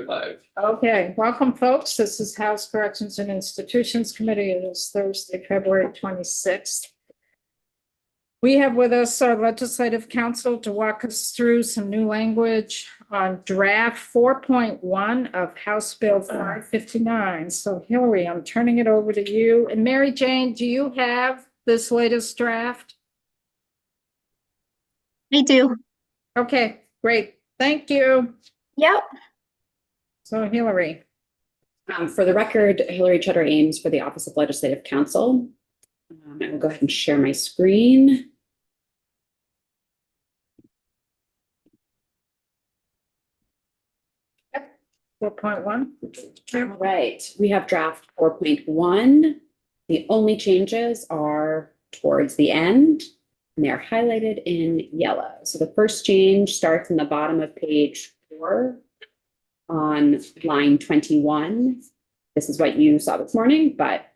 it live. Okay, welcome, folks. This is House Corrections and Institutions Committee. It is Thursday, February 26th. We have with us our legislative counsel to walk us through some new language on draft 4.1 of House Bill 559. So Hillary, I'm turning it over to you. And Mary Jane, do you have this latest draft? I do. Okay, great. Thank you. Yep. So Hillary. For the record, Hillary Cheddar Ames for the Office of Legislative Counsel. I will go ahead and share my screen. 4.1. All right, we have draft 4.1. The only changes are towards the end, and they're highlighted in yellow. So the first change starts in the bottom of page 4 on line 21. This is what you saw this morning, but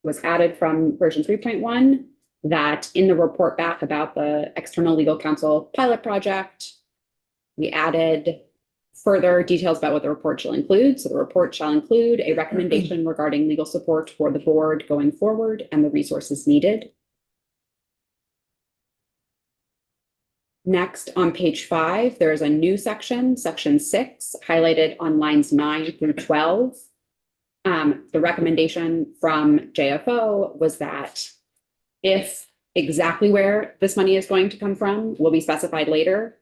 was added from version 3.1, that in the report back about the external legal counsel pilot project, we added further details about what the report shall include. So the report shall include a recommendation regarding legal support for the board going forward and the resources needed. Next, on page 5, there is a new section, section 6, highlighted on lines 9 through 12. The recommendation from JFO was that if exactly where this money is going to come from will be specified later,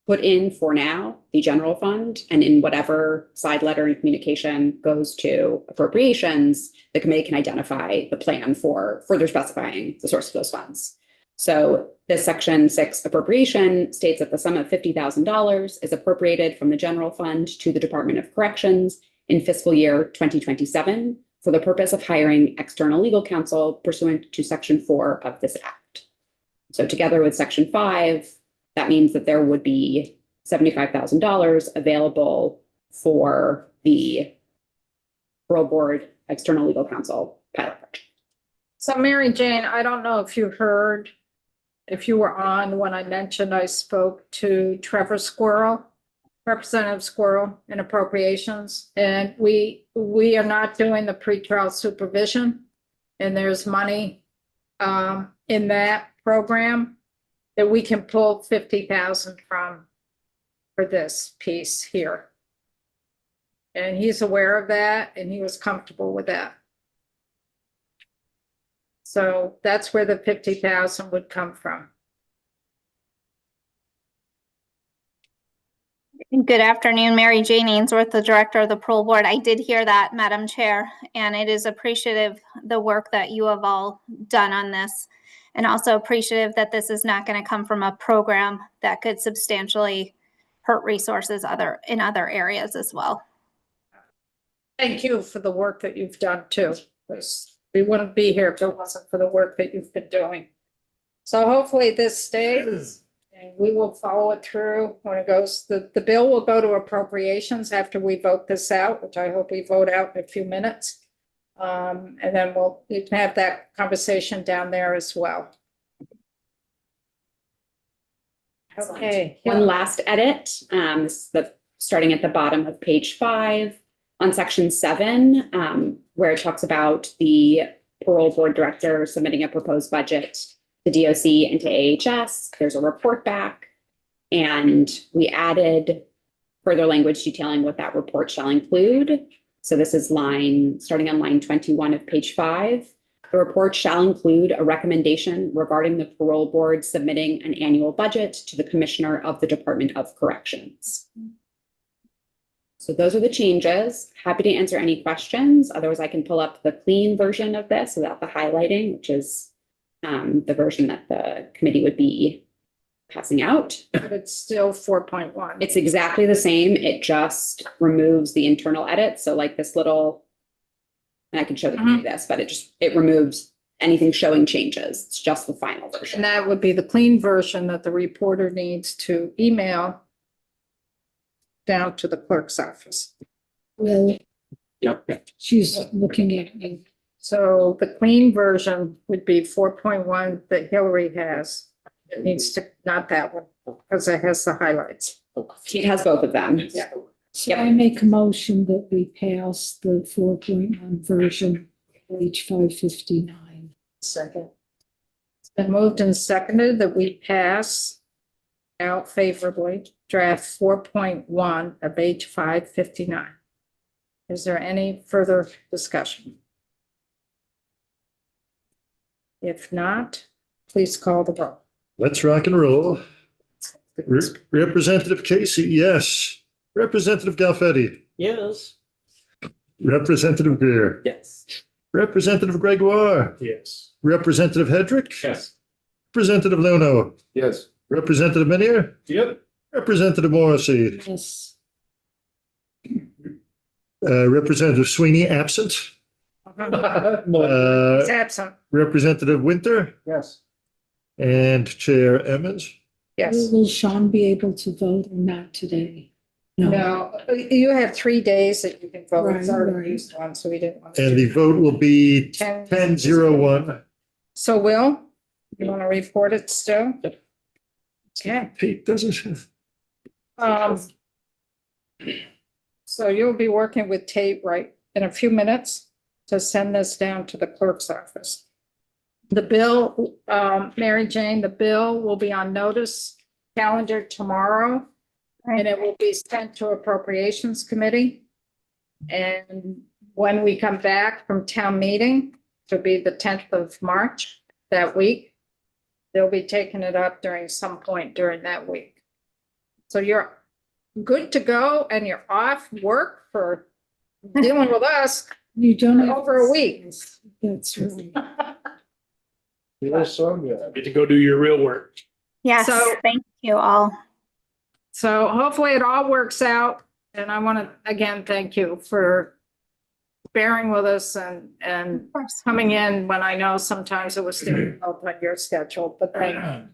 put in for now the general fund, and in whatever side letter and communication goes to appropriations, the committee can identify the plan for further specifying the source of those funds. So this section 6 appropriation states that the sum of $50,000 is appropriated from the general fund to the Department of Corrections in fiscal year 2027 for the purpose of hiring external legal counsel pursuant to section 4 of this act. So together with section 5, that means that there would be $75,000 available for the Parole Board External Legal Counsel pilot project. So Mary Jane, I don't know if you heard, if you were on when I mentioned I spoke to Trevor Squirrel, Representative Squirrel in appropriations, and we are not doing the pretrial supervision, and there's money in that program that we can pull 50,000 from for this piece here. And he's aware of that and he was comfortable with that. So that's where the 50,000 would come from. Good afternoon, Mary Jane Ainsworth, the Director of the Parole Board. I did hear that, Madam Chair, and it is appreciative the work that you have all done on this, and also appreciative that this is not going to come from a program that could substantially hurt resources in other areas as well. Thank you for the work that you've done too, because we wouldn't be here if it wasn't for the work that you've been doing. So hopefully this stays. And we will follow it through when it goes, the bill will go to appropriations after we vote this out, which I hope we vote out in a few minutes. And then we can have that conversation down there as well. Okay. One last edit, starting at the bottom of page 5 on section 7, where it talks about the parole board director submitting a proposed budget to DOC and to AHS. There's a report back, and we added further language detailing what that report shall include. So this is starting on line 21 of page 5. The report shall include a recommendation regarding the parole board submitting an annual budget to the Commissioner of the Department of Corrections. So those are the changes. Happy to answer any questions. Otherwise, I can pull up the clean version of this without the highlighting, which is the version that the committee would be passing out. But it's still 4.1. It's exactly the same. It just removes the internal edits. So like this little, and I can show the committee this, but it removes anything showing changes. It's just the final version. And that would be the clean version that the reporter needs to email down to the clerk's office. Yep. She's looking at me. So the clean version would be 4.1 that Hillary has. It needs to, not that one, because it has the highlights. It has both of them. Yeah. So I make a motion that we pass the 4.1 version, page 559. Second. It's been moved and seconded that we pass out favorably draft 4.1 of H 559. Is there any further discussion? If not, please call the roll. Let's rock and roll. Representative Casey, yes. Representative Galfetti, Yes. Representative Greer, Yes. Representative Gregoire, Yes. Representative Hedrick, Yes. Representative Lono, Yes. Representative Menier, Yep. Representative Morrissey, Yes, Representative Sweeney, absent. He's Uh, absent. Representative Winter Yes. and Chair Emmons. Yes. will Sean be able to vote or not today? No, you have 3 days that you can vote. It's Right, already right. used one, so we didn't want to. And the vote will be 10. 10-01. So Will, you want to report it still? Okay. Pete doesn't. Um, so you'll be working with Tate right in a few minutes to send this down to the clerk's office. The bill, Mary Jane, the bill will be on notice calendar tomorrow. And it will be sent to Appropriations Committee. And when we come back from town meeting, to be the 10th of March that week, they'll be taking it up during some point during that week. So you're good to go and you're off work for dealing with us You don't have. over a week. That's right. Yes, so good. Get to go do your real work. Yes, So- thank you all. So hopefully it all works out. And I want to, again, thank you for bearing with us and Of course. coming in when I know sometimes it was difficult on your schedule, but thank you.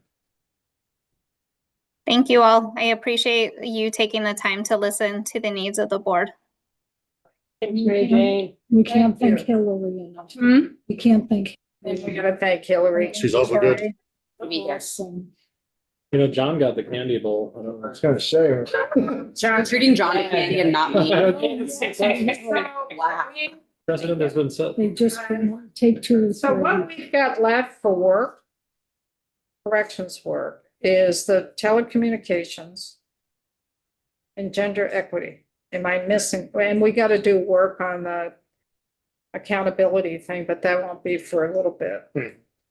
Thank you all. I appreciate you taking the time to listen to the needs of the board. Mary Jane. We can't Thank thank Hillary enough. Hmm? We can't thank. And we gotta thank Hillary. She's awful good. Awesome. You know, John got the candy bowl. I was gonna say. John. treating John to candy and not me. Precedent has been set. They just take 2 or 3. So what we've got left for work, corrections work, is the telecommunications and gender equity. Am I missing? And we gotta do work on the accountability thing, but that won't be for a little bit.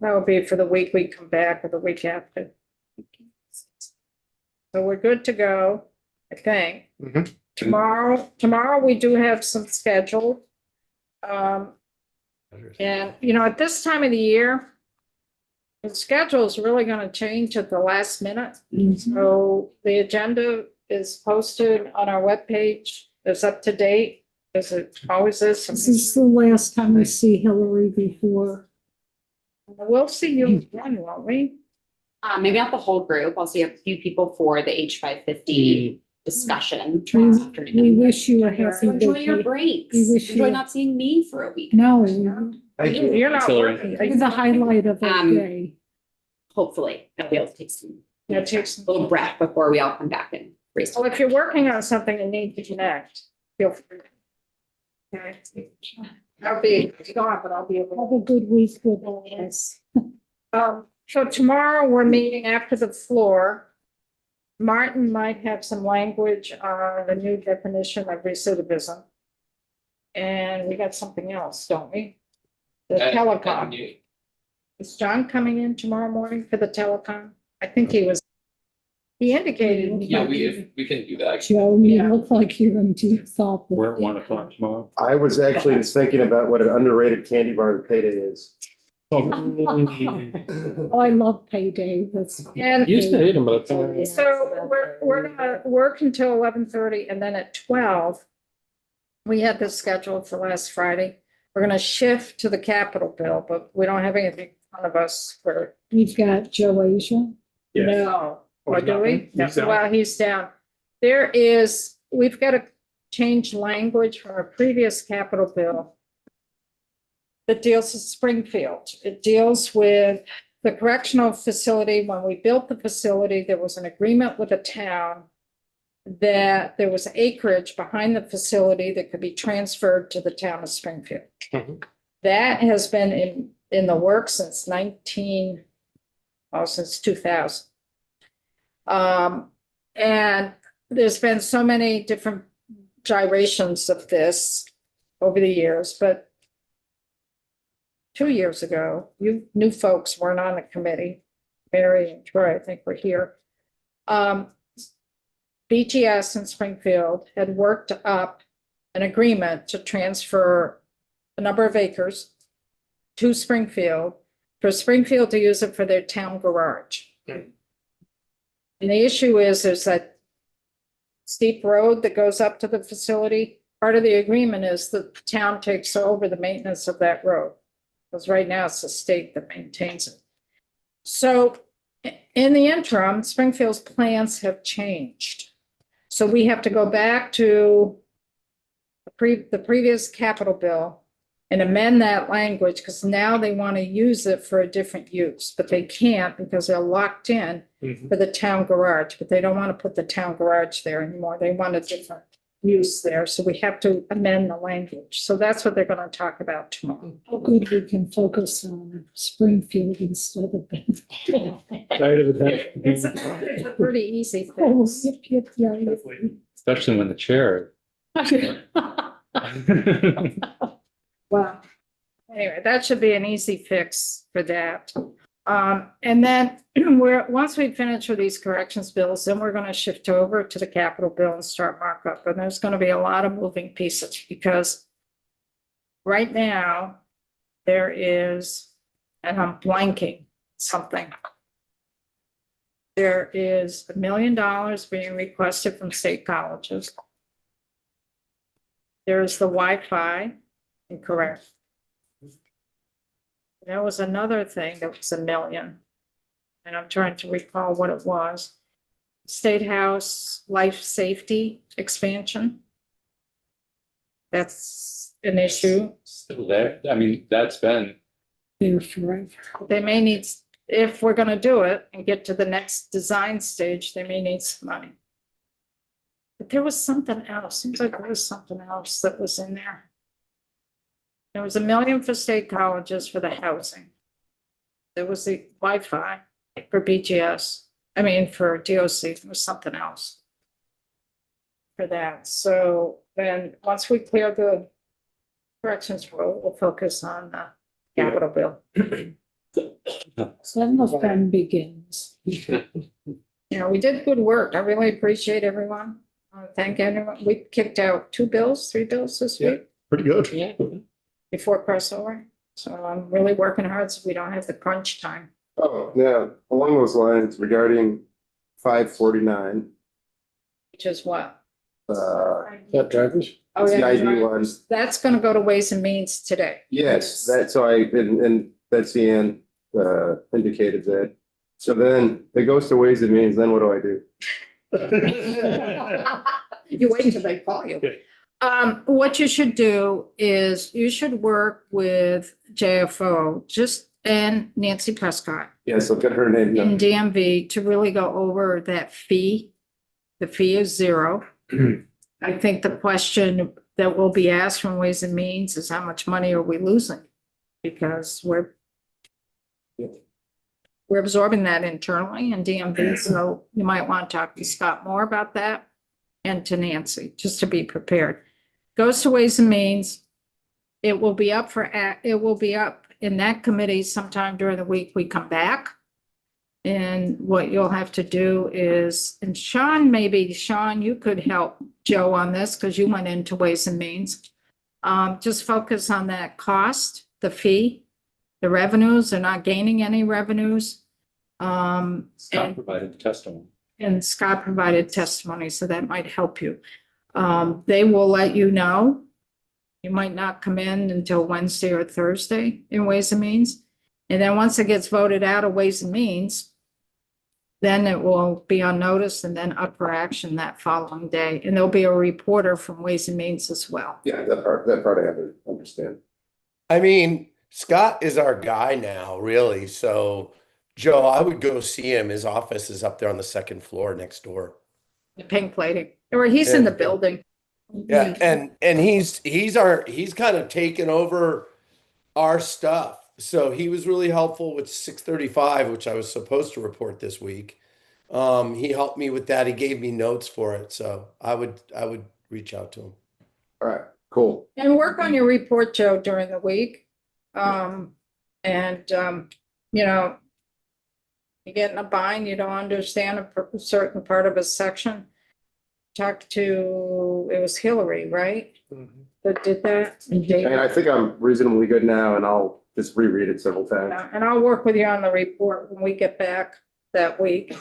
That will be for the week we come back or the week after. So we're good to go, I think. Mhm. Tomorrow we do have some scheduled. And, you know, at this time of the year, the schedule is really gonna change at the last minute. Mhm. So the agenda is posted on our webpage. It's up to date, as it always This is. is the last time we see Hillary before. We'll see you again, won't we? Maybe not the whole group. I'll see a few people for the H 550 discussion. We wish you a happy Enjoy your vacation. breaks. We wish Enjoy you- not seeing me for a week. No, You're not Hillary. working. you're the highlight of our Um, day. Hopefully, I'll be able to take some Yeah, take some. little breath before we all come back and race. Well, if you're working on something and need to connect, feel free. Okay. I'll be gone, but I'll be able. Have a good week with us. So tomorrow we're meeting after the floor. Martin might have some language on the new definition of recidivism. And we got something else, don't we? The telecom. Is John coming in tomorrow morning for the telecom? I think he indicated. Yeah, we can do that. Joe, you Yeah. look like you're in deep thought. We're at 1:00 tomorrow. I was actually just thinking about what an underrated candy bar payday is. Oh, I love payday. That's. And Used to hate them, but. so we're gonna work until 11:30 and then at 12. We had this scheduled for last Friday. We're gonna shift to the capital bill, but we don't have anything in front of us for. We've got Joe Asia. No, Oh, or he's do not we? there? He's down. Well, he's down. We've got to change language from a previous capital bill that deals with Springfield. It deals with the correctional facility. When we built the facility, there was an agreement with the town that there was acreage behind the facility that could be transferred to the town of Springfield. Mhm. That has been in the works since since 2000. And there's been so many different gyrations of this over the years, but 2 years ago, you new folks weren't on the committee. Mary and Troy, I think, were here. BGS in Springfield had worked up an agreement to transfer a number of acres to Springfield for Springfield to use it for their town garage. Hmm. And the issue is that steep road that goes up to the facility. Part of the agreement is that the town takes over the maintenance of that road. Because right now it's the state that maintains it. So in the interim, Springfield's plans have changed. So we have to go back to the previous capital bill and amend that language because now they want to use it for a different use, but they can't because they're locked in Mhm. for the town garage, but they don't want to put the town garage there anymore. They want a different use there. So we have to amend the language. So that's what they're going to talk about tomorrow. How good we can focus on Springfield instead of. Tired of it. It's a pretty easy Oh, fix. yip, yip, yeah, yip. Definitely. Especially when the chair. Wow. Anyway, that should be an easy fix for that. And then once we finish with these corrections bills, then we're going to shift over to the capital bill and start markup. And there's going to be a lot of moving pieces because right now there is, and I'm blanking something. There is $1 million being requested from state colleges. There's the Wi-Fi, incorrect. There was another thing that was $1 million. And I'm trying to recall what it was. State House life safety expansion. That's an issue. Still there. I mean, that's been, There forever. They may need, if we're gonna do it and get to the next design stage, they may need some money. But there was something else. Seems like there was something else that was in there. There was $1 million for state colleges for the housing. There was the Wi-Fi for BGS. I mean, for DOC, there was something else for that. So then, once we clear the corrections road, we'll focus on the capital bill. Some of them begins. You know, we did good work. I really appreciate everyone. Thank everyone. We kicked out 3 bills this Yeah. week Pretty good. Yeah. before crossover. So I'm really working hard so we don't have the crunch time. Oh, yeah, along those lines regarding 549, Which is what? That drivers? Oh, the yeah, ID one. that's gonna go to Ways and Means today. Yes, that's so and Betsy Ann indicated that. So then it goes to Ways and Means, then what do I do? You wait until they call you. Okay. What you should do is you should work with JFO, and Nancy Prescott Yes, I'll get her name. in down. DMV to really go over that fee. The fee is 0. I think the question that will be asked from Ways and Means is how much money are we losing? Because we're absorbing that internally in DMV, so you might want to talk to Scott more about that and to Nancy, just to be prepared. Goes to Ways and Means. It will be up in that committee sometime during the week we come back. And what you'll have to do is, and Sean, you could help Joe on this because you went into Ways and Means. Just focus on that cost, the fee, the revenues. They're not gaining any revenues. Scott And provided testimony. Scott provided testimony, so that might help you. They will let you know. You might not come in until Wednesday or Thursday in Ways and Means. And then once it gets voted out of Ways and Means, then it will be on notice and then up for action that following day. And there'll be a reporter from Ways and Means as well. Yeah, that part I have to understand. I mean, Scott is our guy now, really. So, Joe, I would go see him. His office is up there on the second floor next door. The pink lady, or he's in the Yeah. building. Yeah, and he's kind of taken over our stuff. So he was really helpful with 635, which I was supposed to report this week. He helped me with that. He gave me notes for it. So I would reach out to him. All right, cool. And work on your report, Joe, during the week. You know, you get in a bind, you don't understand a certain part of a section. Talk to, it was Hillary, right? That did that? And I think I'm reasonably good now, and I'll just reread it several times. And I'll work with you on the report when we get back that week.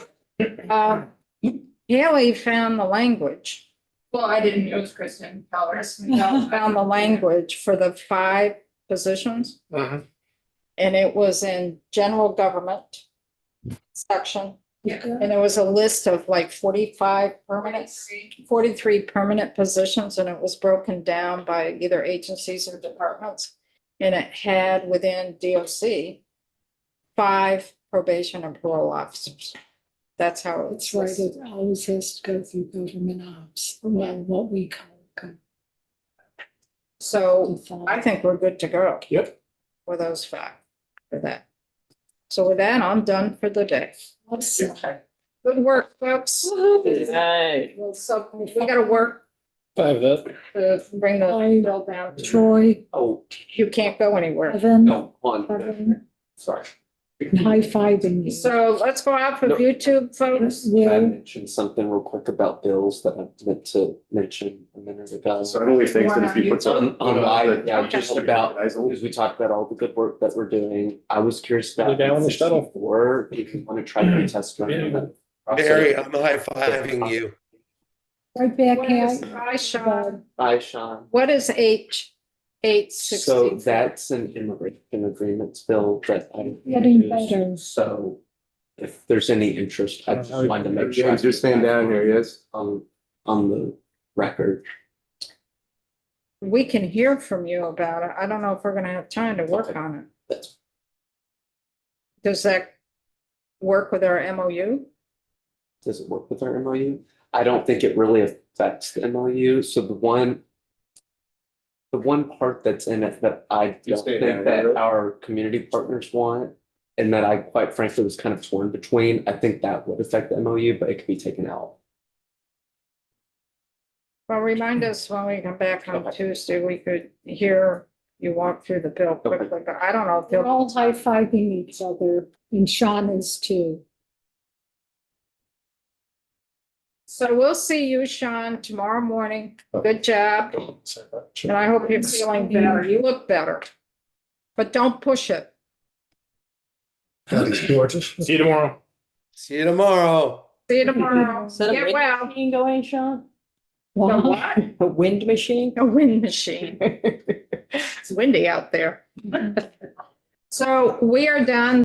Haley found the language. Well, I didn't, it was Kristen Powers. Found the language for the 5 positions. Mhm. And it was in general government section. Yeah. And there was a list of like 45 permanent, 43 permanent positions, and it was broken down by either agencies or departments. And it had within DOC 5 probation and parole officers. That's how That's it's right, listed. it always has to go through government ops, well, what we call. So I think we're good to go. Yep. For those 5, for that. So with that, I'm done for the day. Awesome. Good work, folks. Hey. Well, so we gotta work 5 of that. to bring the Bye. bill down. Troy, Oh, You can't go anywhere. Evan, no, on, Evan, sorry. high-fiving you. So let's go out for No. YouTube, folks. Can I Will, mention something real quick about bills that I meant to mention a minute ago? So I only think that if you put some. Yeah, just about, because we talked about all the good work that we're doing. I was curious about. Down on the shuttle. Or if you want to try to do testimony. on that Barry, process. I'm high-fiving you. right back What is, at. hi, Sean. Bye, Sean. What is H, So 860? that's an immigration agreements bill that I. Getting introduced. better. So if there's any interest, I just wanted to make sure. James, just stand down here, yes? On the record. We can hear from you about it. I don't know if we're gonna have time to work on it. That's, Does that work with our MOU? does it work with our MOU? I don't think it really affects the MOU. So the one part that's in it that I don't stay think down, that right? our community partners want, and that I quite frankly was kind of torn between, I think that would affect the MOU, but it could be taken out. Well, remind us when we come back on Tuesday, we could hear you walk through the bill quickly, but I don't know if They're they'll. all high-fiving each other, and Sean is too. So we'll see you, Sean, tomorrow morning. Good job. And I hope you're feeling better. You look better. But don't push it. God, he's gorgeous. See you tomorrow. See you tomorrow. See you tomorrow. Is that a Get wind well. machine going, Sean? The Wow. what? A wind machine? A wind machine. It's windy out there. So we are done.